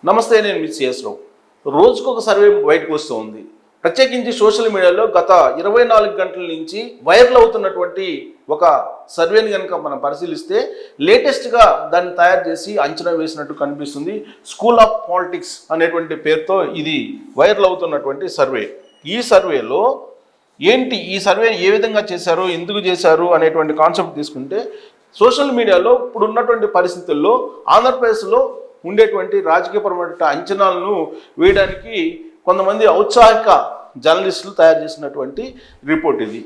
నమస్తే, నేను మీ సిఎస్ రావు. రోజుకొక సర్వే బయటకు వస్తూ ఉంది. ప్రత్యేకించి సోషల్ మీడియాలో గత 24 గంటల నుంచి వైరల్ అవుతున్నటువంటి ఒక సర్వేని కనుక మనం పరిశీలిస్తే లేటెస్ట్గా దాన్ని తయారు చేసి అంచనా వేసినట్టు కనిపిస్తుంది. స్కూల్ ఆఫ్ పాలిటిక్స్ అనేటువంటి పేరుతో ఇది వైరల్ అవుతున్నటువంటి సర్వే. ఈ సర్వేలో ఈ సర్వే ఏ విధంగా చేశారు, ఎందుకు చేశారు అనేటువంటి కాన్సెప్ట్ తీసుకుంటే, సోషల్ మీడియాలో ఇప్పుడు ఉన్నటువంటి పరిస్థితుల్లో ఆంధ్రప్రదేశ్లో ఉండేటువంటి రాజకీయపరమైన అంచనాలను వేయడానికి కొంతమంది ఔత్సాహిక జర్నలిస్టులు తయారు చేసినటువంటి రిపోర్ట్ ఇది.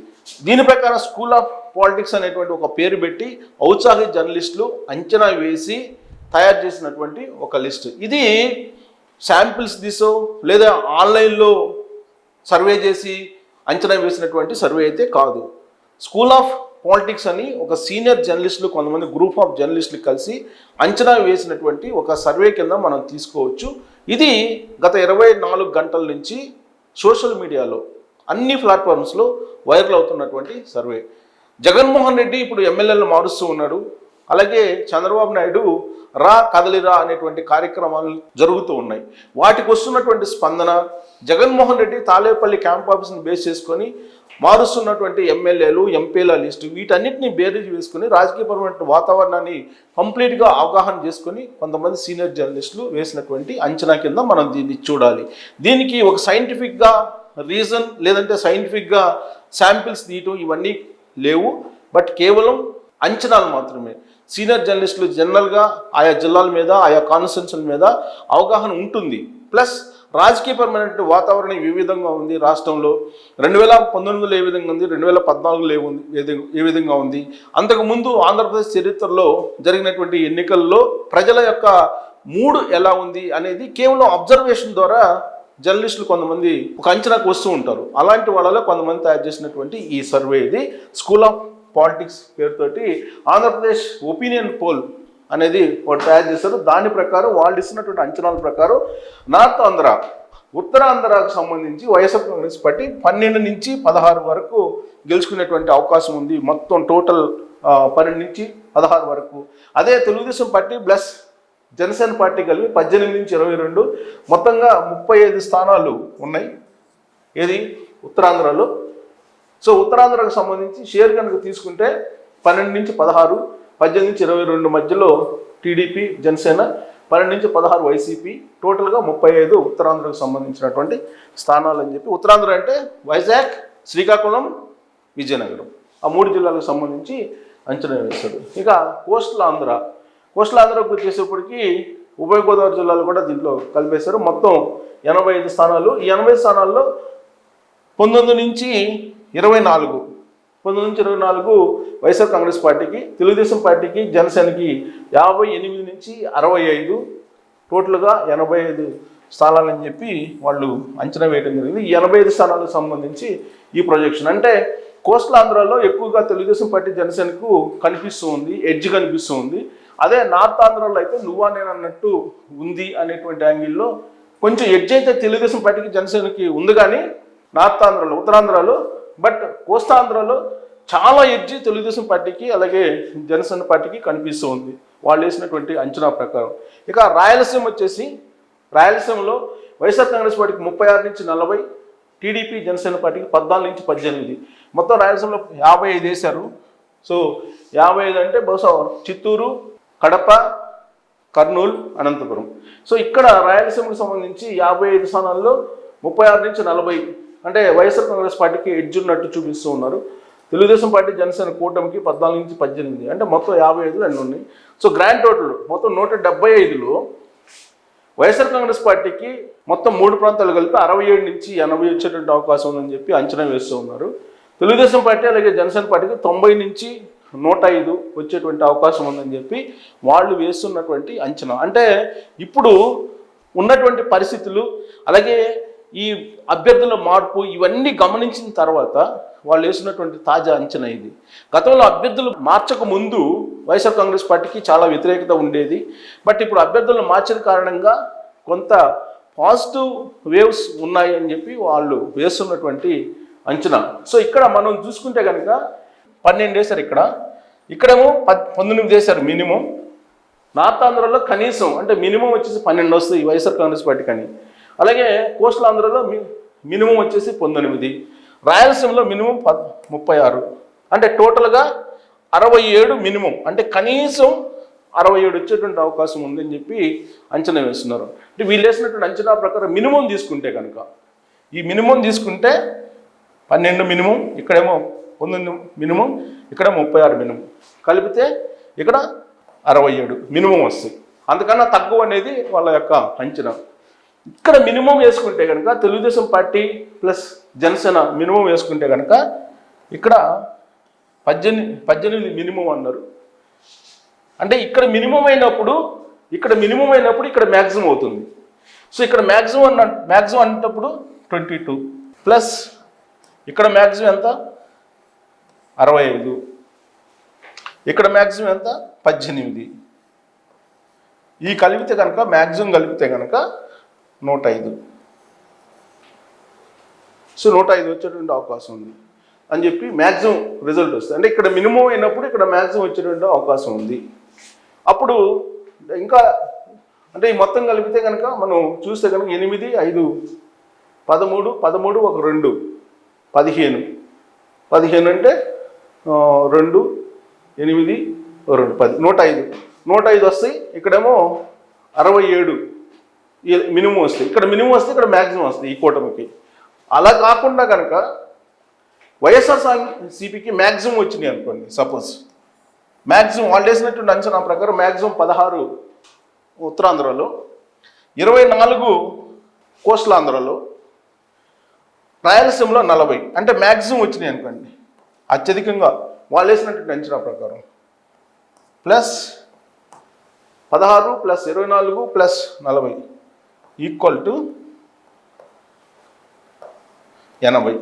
దీని ప్రకారం స్కూల్ ఆఫ్ పాలిటిక్స్ అనేటువంటి ఒక పేరు పెట్టి ఔత్సాహిక జర్నలిస్టులు అంచనా వేసి తయారు చేసినటువంటి ఒక లిస్ట్. ఇది శాంపిల్స్ తీసో లేదా ఆన్లైన్లో సర్వే చేసి అంచనా వేసినటువంటి సర్వే అయితే కాదు. స్కూల్ ఆఫ్ పాలిటిక్స్ అని ఒక సీనియర్ జర్నలిస్టులు, కొంతమంది గ్రూప్ ఆఫ్ జర్నలిస్టులు కలిసి అంచనా వేసినటువంటి ఒక సర్వే కింద మనం తీసుకోవచ్చు. ఇది గత 24 గంటల నుంచి సోషల్ మీడియాలో అన్ని ప్లాట్ఫామ్స్లో వైరల్ అవుతున్నటువంటి సర్వే. జగన్మోహన్ రెడ్డి ఇప్పుడు ఎమ్మెల్యేలను మారుస్తూ ఉన్నాడు. అలాగే చంద్రబాబు నాయుడు రా కదలిరా అనేటువంటి కార్యక్రమాలు జరుగుతూ ఉన్నాయి. వాటికి వస్తున్నటువంటి స్పందన, జగన్మోహన్ రెడ్డి తాలేపల్లి క్యాంప్ ఆఫీస్ని బేస్ చేసుకొని మారుస్తున్నటువంటి ఎమ్మెల్యేలు, ఎంపీల లిస్టు, వీటన్నిటిని బేరీజ్ వేసుకుని రాజకీయపరమైన వాతావరణాన్ని కంప్లీట్గా అవగాహన చేసుకొని కొంతమంది సీనియర్ జర్నలిస్టులు వేసినటువంటి అంచనా కింద మనం దీన్ని చూడాలి. దీనికి ఒక సైంటిఫిక్గా రీజన్ లేదంటే సైంటిఫిక్గా శాంపిల్స్ తీయటం ఇవన్నీ లేవు. బట్ కేవలం అంచనాలు మాత్రమే. సీనియర్ జర్నలిస్టులు జనరల్గా ఆయా జిల్లాల మీద, ఆయా కాన్స్టిట్యున్సీల మీద అవగాహన ఉంటుంది. ప్లస్ రాజకీయపరమైన వాతావరణం ఏ విధంగా ఉంది రాష్ట్రంలో, 2019లో ఏ విధంగా ఉంది, 2014లో ఏ విధంగా ఉంది, అంతకుముందు ఆంధ్రప్రదేశ్ చరిత్రలో జరిగినటువంటి ఎన్నికల్లో ప్రజల యొక్క మూడ్ ఎలా ఉంది అనేది కేవలం అబ్జర్వేషన్ ద్వారా జర్నలిస్టులు కొంతమంది ఒక అంచనాకు వస్తూ ఉంటారు. అలాంటి వాళ్ళలో కొంతమంది తయారు చేసినటువంటి ఈ సర్వే ఇది. స్కూల్ ఆఫ్ పాలిటిక్స్ పేరుతోటి ఆంధ్రప్రదేశ్ ఒపీనియన్ పోల్ అనేది వాళ్ళు తయారు చేశారు. దాని ప్రకారం వాళ్ళు ఇస్తున్నటువంటి అంచనాల ప్రకారం నార్త్ ఆంధ్ర, ఉత్తరాంధ్రకు సంబంధించి వైఎస్ఆర్ కాంగ్రెస్ పార్టీ 12 నుంచి 16 వరకు గెలుచుకునేటువంటి అవకాశం ఉంది. మొత్తం టోటల్ 12 నుంచి 16 వరకు. అదే Telugu Desam party plus Janasena party కలిపి 18 నుంచి 22, మొత్తంగా 35 స్థానాలు ఉన్నాయి. ఏది ఉత్తరాంధ్రలో. సో ఉత్తరాంధ్రకు సంబంధించి షేర్ కనుక తీసుకుంటే 12 నుంచి 16, 18 నుంచి 22 మధ్యలో టీడీపీ, జనసేన, 12 నుంచి 16 వైసీపీ, టోటల్గా 35 ఉత్తరాంధ్రకు సంబంధించినటువంటి స్థానాలు అని చెప్పి. ఉత్తరాంధ్ర అంటే వైజాగ్, శ్రీకాకుళం, విజయనగరం, ఆ 3 జిల్లాలకు సంబంధించి అంచనా వేశాడు. ఇక కోస్టల్ ఆంధ్రకు వచ్చేసేపటికి ఉభయ గోదావరి జిల్లాలు కూడా దీంట్లో కలిపేశారు. మొత్తం 85 స్థానాలు. ఈ 80 స్థానాల్లో 19 నుంచి 24 వైఎస్ఆర్ కాంగ్రెస్ పార్టీకి, తెలుగుదేశం పార్టీకి, జనసేనకి 58 నుంచి 65, టోటల్గా 85 స్థానాలని చెప్పి వాళ్ళు అంచనా వేయడం జరిగింది. ఈ 85 స్థానాలకు సంబంధించి ఈ ప్రొజెక్షన్ అంటే కోస్టల్ ఆంధ్రాలో ఎక్కువగా తెలుగుదేశం పార్టీ, జనసేనకు కనిపిస్తూ ఉంది, ఎడ్జ్ కనిపిస్తూ ఉంది. అదే నార్త్ ఆంధ్రాలో అయితే నువ్వా నేను అన్నట్టు ఉంది అనేటువంటి యాంగిల్లో కొంచెం ఎడ్జ్ అయితే తెలుగుదేశం పార్టీకి, జనసేనకి ఉంది. కానీ నార్త్ ఆంధ్రాలో, ఉత్తరాంధ్రలో, బట్ కోస్తాంధ్రలో చాలా ఎడ్జి తెలుగుదేశం పార్టీకి అలాగే జనసేన పార్టీకి కనిపిస్తూ ఉంది వాళ్ళు వేసినటువంటి అంచనా ప్రకారం. ఇక రాయలసీమ వచ్చేసి, రాయలసీమలో వైఎస్ఆర్ కాంగ్రెస్ పార్టీకి 36 నుంచి 40, టీడీపీ, జనసేన పార్టీకి 14 నుంచి 18. మొత్తం రాయలసీమలో 55 వేశారు. సో 55 అంటే బహుశా చిత్తూరు, కడప, కర్నూలు, అనంతపురం. సో ఇక్కడ రాయలసీమకు సంబంధించి 55 స్థానాల్లో 36 నుంచి 40 అంటే వైఎస్ఆర్ కాంగ్రెస్ పార్టీకి ఎడ్జ్ ఉన్నట్టు చూపిస్తూ ఉన్నారు. తెలుగుదేశం పార్టీ, జనసేన కూటమికి 14 నుంచి 18 అంటే మొత్తం 55 అన్నీ ఉన్నాయి. సో గ్రాండ్ టోటల్ మొత్తం 175లో వైఎస్ఆర్ కాంగ్రెస్ పార్టీకి మొత్తం 3 ప్రాంతాలు కలిపి 67 నుంచి 80 వచ్చేటువంటి అవకాశం ఉందని చెప్పి అంచనా వేస్తూ ఉన్నారు. తెలుగుదేశం పార్టీ అలాగే జనసేన పార్టీకి 90 నుంచి 105 వచ్చేటువంటి అవకాశం ఉందని చెప్పి వాళ్ళు వేస్తున్నటువంటి అంచనా. అంటే ఇప్పుడు ఉన్నటువంటి పరిస్థితులు అలాగే ఈ అభ్యర్థుల మార్పు ఇవన్నీ గమనించిన తర్వాత వాళ్ళు వేసినటువంటి తాజా అంచనా ఇది. గతంలో అభ్యర్థులు మార్చక ముందు వైఎస్ఆర్ కాంగ్రెస్ పార్టీకి చాలా వ్యతిరేకత ఉండేది. బట్ ఇప్పుడు అభ్యర్థులను మార్చిన కారణంగా కొంత పాజిటివ్ వేవ్స్ ఉన్నాయి అని చెప్పి వాళ్ళు వేస్తున్నటువంటి అంచనా. సో ఇక్కడ మనం చూసుకుంటే కనుక 12 వేశారు, ఇక్కడేమో 19 వేశారు మినిమం. నార్త్ ఆంధ్రలో కనీసం అంటే మినిమం వచ్చేసి 12 వస్తాయి వైఎస్ఆర్ కాంగ్రెస్ పార్టీ కానీ. అలాగే కోస్టల్ ఆంధ్రలో మినిమం వచ్చేసి 19, రాయలసీమలో మినిమం 36, అంటే టోటల్గా 67 మినిమం, అంటే కనీసం 67 వచ్చేటువంటి అవకాశం ఉందని చెప్పి అంచనా వేస్తున్నారు. అంటే వీళ్ళు వేసినటువంటి అంచనా ప్రకారం మినిమం తీసుకుంటే కనుక, ఈ మినిమం తీసుకుంటే 12 మినిమం, ఇక్కడేమో 19 మినిమం, ఇక్కడ 36 మినిమం, కలిపితే ఇక్కడ 67 మినిమం వస్తాయి. అందుకన్నా తక్కువ అనేది వాళ్ళ యొక్క అంచనా. ఇక్కడ మినిమం వేసుకుంటే కనుక Telugu Desam party plus Janasena minimum వేసుకుంటే కనుక ఇక్కడ 18 మినిమం అన్నారు. అంటే ఇక్కడ మినిమం అయినప్పుడు ఇక్కడ మ్యాక్సిమం అవుతుంది. సో ఇక్కడ మ్యాక్సిమం అన్నప్పుడు 22 ప్లస్ ఇక్కడ మ్యాక్సిమం ఎంత 65, ఇక్కడ మ్యాక్సిమం ఎంత 18, ఈ కలిపితే కనుక మ్యాక్సిమం కలిపితే కనుక 105. సో 105 వచ్చేటువంటి అవకాశం ఉంది అని చెప్పి మ్యాక్సిమం రిజల్ట్ వస్తుంది. అంటే ఇక్కడ మినిమం అయినప్పుడు ఇక్కడ మ్యాక్సిమం వచ్చేటువంటి అవకాశం ఉంది. అప్పుడు ఇంకా అంటే ఈ మొత్తం కలిపితే కనుక మనం చూస్తే కనుక 8, 5, 13, 13, 1, 2, 15, 15 అంటే 2, 8, 2, 10, 105 వస్తాయి. ఇక్కడేమో 67 మినిమం వస్తాయి. ఇక్కడ మినిమం వస్తే ఇక్కడ మ్యాక్సిమం వస్తాయి ఈ కూటమికి. అలా కాకుండా కనుక వైఎస్ఆర్సీపీకి మ్యాక్సిమం వచ్చినాయి అనుకోండి, సపోజ్ మ్యాక్సిమం వాళ్ళు వేసినటువంటి అంచనా ప్రకారం మ్యాక్సిమం 16 ఉత్తరాంధ్రలో, 24 కోస్టల్ ఆంధ్రలో, రాయలసీమలో 40, అంటే మ్యాక్సిమం వచ్చినాయి అనుకోండి అత్యధికంగా వాళ్ళు వేసినటువంటి అంచనా ప్రకారం. Plus 16 plus 24 plus 40 equal to 80,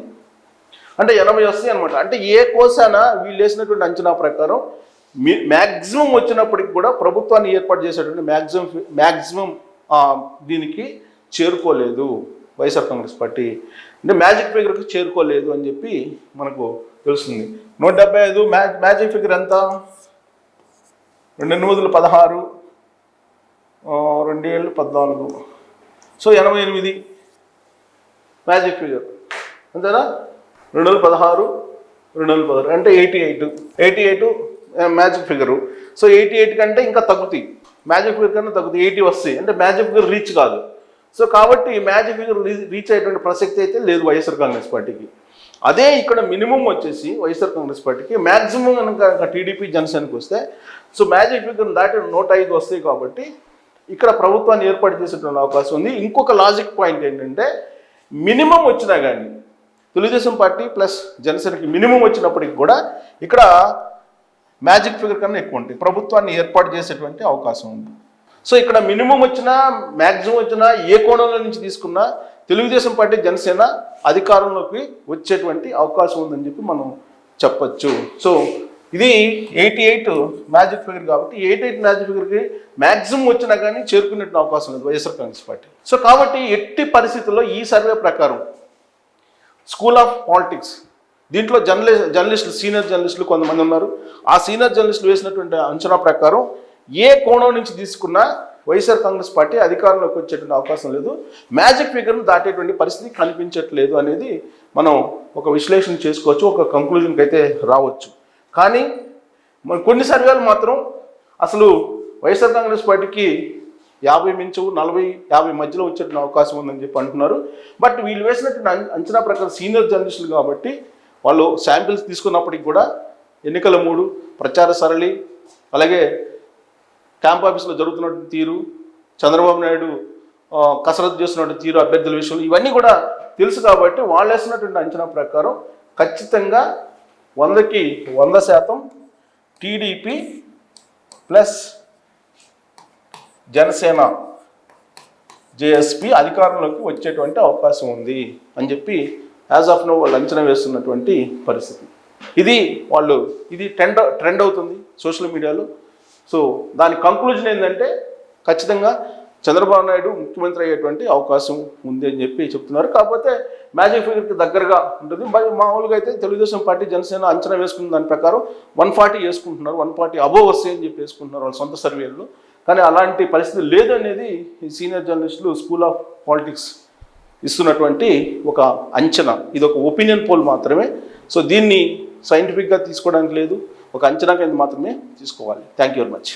అంటే 80 వస్తాయి అనమాట. అంటే ఏ కోసాన వీళ్ళు వేసినటువంటి అంచనా ప్రకారం మ్యాక్సిమం వచ్చినప్పటికి కూడా ప్రభుత్వాన్ని ఏర్పాటు చేసేటువంటి మ్యాక్సిమం దీనికి చేరుకోలేదు వైఎస్ఆర్ కాంగ్రెస్ పార్టీ. అంటే మ్యాజిక్ ఫిగర్కి చేరుకోలేదు అని చెప్పి మనకు తెలుస్తుంది. 175 మ్యాజిక్ ఫిగర్ ఎంత 2 8 16, 2 14, సో 88 మ్యాజిక్ ఫిగర్ అంతేనా. 216, 216 అంటే 88 మ్యాజిక్ ఫిగరు. సో 88 కంటే ఇంకా తగ్గుతాయి, మ్యాజిక్ ఫిగర్ కన్నా తగ్గుతాయి, 80 వస్తాయి. అంటే మ్యాజిక్ ఫిగర్ రీచ్ కాదు. సో కాబట్టి మ్యాజిక్ ఫిగర్ రీచ్ అయ్యేటువంటి ప్రసక్తి అయితే లేదు వైఎస్ఆర్ కాంగ్రెస్ పార్టీకి. అదే ఇక్కడ మినిమం వచ్చేసి వైఎస్ఆర్ కాంగ్రెస్ పార్టీకి, మ్యాక్సిమం కనుక టీడీపీ జనసేనకి వస్తే సో మ్యాజిక్ ఫిగర్ దాటి 105 వస్తాయి. కాబట్టి ఇక్కడ ప్రభుత్వాన్ని ఏర్పాటు చేసేటువంటి అవకాశం ఉంది. ఇంకొక లాజిక్ పాయింట్ ఏంటంటే మినిమం వచ్చినా కానీ తెలుగుదేశం పార్టీ ప్లస్ జనసేనకి మినిమం వచ్చినప్పటికి కూడా ఇక్కడ మ్యాజిక్ ఫిగర్ కన్నా ఎక్కువ ఉంటాయి, ప్రభుత్వాన్ని ఏర్పాటు చేసేటువంటి అవకాశం ఉంది. సో ఇక్కడ మినిమం వచ్చినా మ్యాక్సిమం వచ్చినా ఏ కోణంలో నుంచి తీసుకున్నా తెలుగుదేశం పార్టీ జనసేన అధికారంలోకి వచ్చేటువంటి అవకాశం ఉందని చెప్పి మనం చెప్పచ్చు. సో ఇది 88 మ్యాజిక్ ఫిగర్ కాబట్టి 88 మ్యాజిక్ ఫిగర్కి మ్యాక్సిమం వచ్చినా కానీ చేరుకునేటువంటి అవకాశం లేదు వైఎస్ఆర్ కాంగ్రెస్ పార్టీ. సో కాబట్టి ఎట్టి పరిస్థితుల్లో ఈ సర్వే ప్రకారం స్కూల్ ఆఫ్ పాలిటిక్స్ దీంట్లో జర్నలిస్టులు సీనియర్ జర్నలిస్టులు కొంతమంది ఉన్నారు. ఆ సీనియర్ జర్నలిస్టులు వేసినటువంటి అంచనా ప్రకారం ఏ కోణం నుంచి తీసుకున్నా వైఎస్ఆర్ కాంగ్రెస్ పార్టీ అధికారంలోకి వచ్చేటువంటి అవకాశం లేదు, మ్యాజిక్ ఫిగర్ను దాటేటువంటి పరిస్థితి కనిపించట్లేదు అనేది మనం ఒక విశ్లేషణ చేసుకోవచ్చు, ఒక కంక్లూజన్కి అయితే రావచ్చు. కానీ కొన్ని సర్వేలు మాత్రం అసలు వైఎస్ఆర్ కాంగ్రెస్ పార్టీకి 50 మించవు, 40, 50 మధ్యలో వచ్చేటువంటి అవకాశం ఉందని చెప్పి అంటున్నారు. బట్ వీళ్ళు వేసినటువంటి అంచనా ప్రకారం సీనియర్ జర్నలిస్టులు కాబట్టి వాళ్ళు శాంపిల్స్ తీసుకున్నప్పటికి కూడా ఎన్నికల మూడు, ప్రచార సరళి, అలాగే క్యాంప్ ఆఫీస్లో జరుగుతున్నటువంటి తీరు, చంద్రబాబు నాయుడు కసరత్తు చేస్తున్నటువంటి తీరు, అభ్యర్థుల విషయంలో ఇవన్నీ కూడా తెలుసు కాబట్టి వాళ్ళు వేసినటువంటి అంచనా ప్రకారం ఖచ్చితంగా 100కి 100% టీడీపీ ప్లస్ జనసేన జేఎస్పీ అధికారంలోకి వచ్చేటువంటి అవకాశం ఉంది అని చెప్పి యాజ్ ఆఫ్ నో వాళ్ళు అంచనా వేస్తున్నటువంటి పరిస్థితి. ఇది ట్రెండ్ అవుతుంది సోషల్ మీడియాలో. సో దాని కంక్లూజన్ ఏంటంటే ఖచ్చితంగా చంద్రబాబు నాయుడు ముఖ్యమంత్రి అయ్యేటువంటి అవకాశం ఉంది అని చెప్పి చెప్తున్నారు. కాకపోతే మ్యాజిక్ ఫిగర్కి దగ్గరగా ఉంటుంది. మామూలుగా అయితే తెలుగుదేశం పార్టీ జనసేన అంచనా వేసుకున్న దాని ప్రకారం 140 వేసుకుంటున్నారు, 140 అబోవ్ వస్తాయి అని చెప్పి వేసుకుంటున్నారు వాళ్ళ సొంత సర్వేల్లో. కానీ అలాంటి పరిస్థితి లేదు అనేది ఈ సీనియర్ జర్నలిస్టులు స్కూల్ ఆఫ్ పాలిటిక్స్ ఇస్తున్నటువంటి ఒక అంచనా. ఇది ఒక ఒపీనియన్ పోల్ మాత్రమే. సో దీన్ని సైంటిఫిక్గా తీసుకోవడానికి లేదు, ఒక అంచనా కింద మాత్రమే తీసుకోవాలి. Thank you very much.